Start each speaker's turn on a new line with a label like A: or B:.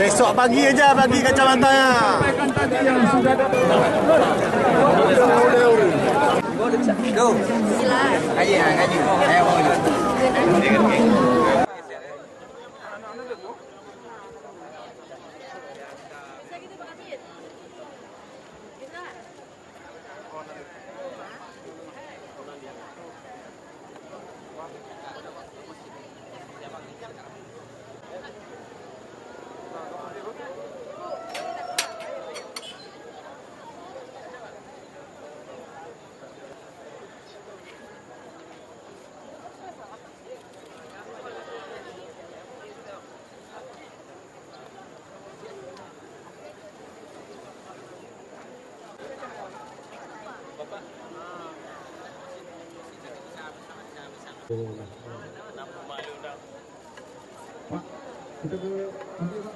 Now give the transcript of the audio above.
A: Besok pagi aja bagi kacamatanya.
B: Go. Sila. Ayo, ayo.
C: Pak, kita ke nanti Pak.